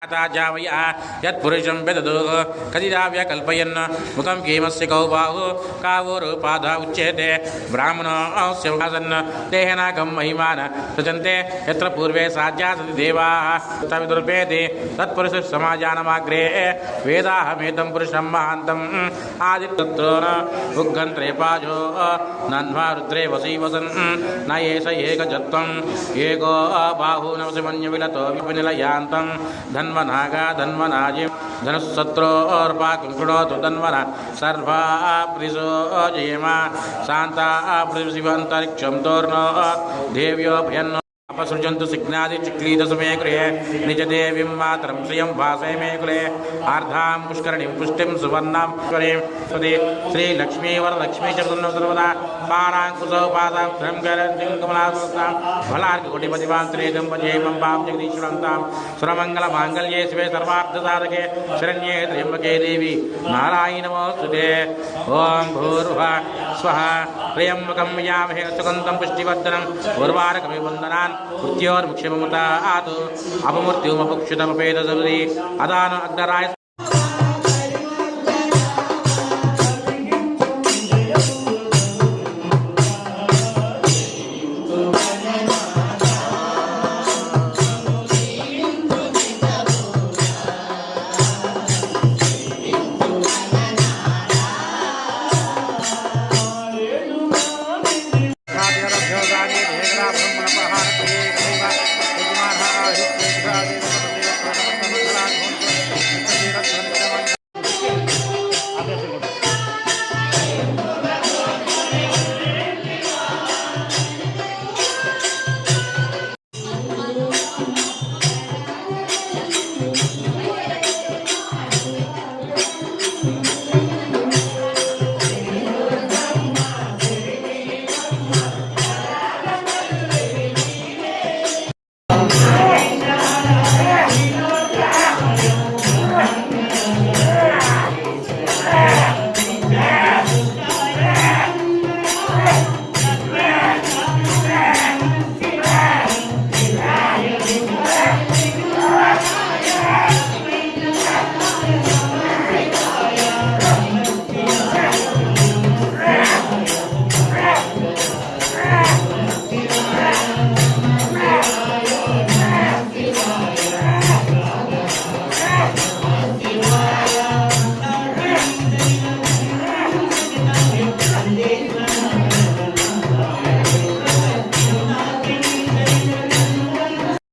जावया यत्पुरुषं वेददो कदिदाव्य कल्पयन् मुखं केमस्य कौ बाहु कावोरुपाधा उच्यते ब्राह्मणस्य वासन् देहनागं महिमान सजन्ते यत्र पूर्वे साध्या सति देवाः तविदुर्वेदे तत्पुरुषः समाजानमाग्रे वेदाहमेतं पुरुषं महान्तम् आदित्यत्रो न उग्गन्त्रेपाजो नन्वा रुद्रे वसी वसन् न एष एकजत्वम् एको बाहु नवसिमन्यविलतो विनिलयान्तं धन्वनागा धन्वनाजिं धनुस्सत्रो अर्पाकुं कृणोतु धन्वना सर्वा प्रिसो जयमा शान्ता पृथिवन्तरिक्षं तोर्नो देव्यो भयन्नो अपसृजन्तु सिग्नादि चिक्लीदसमे गृहे निजदेवीं मातरं श्रियं भासे मे कुले आर्धां पुष्करणीं पुष्टिं सुवर्णां स्वरीं स्वदे श्रीलक्ष्मी वरलक्ष्मी च सर्वदा पाराङ्कुशौ पादां ध्रं गरन्तिं कमलासुतां फलार्ककोटिपतिवां त्रेदं भजेमं पां जगदीश्वरन्तां सुरमङ्गलमाङ्गल्ये शिवे सर्वार्थसाधके शरण्ये त्र्यम्बके देवी नारायणी नमोऽस्तुते ॐ भूर्भुवः स्वः त्र्यम्बकं यामहे सुगन्धं पुष्टिवर्धनं उर्वारुकमिव वन्दनान् मृत्योर्मुक्षममुता आतु अपमृत्युमपुक्षुतमपेदसुरी अदान अग्नराय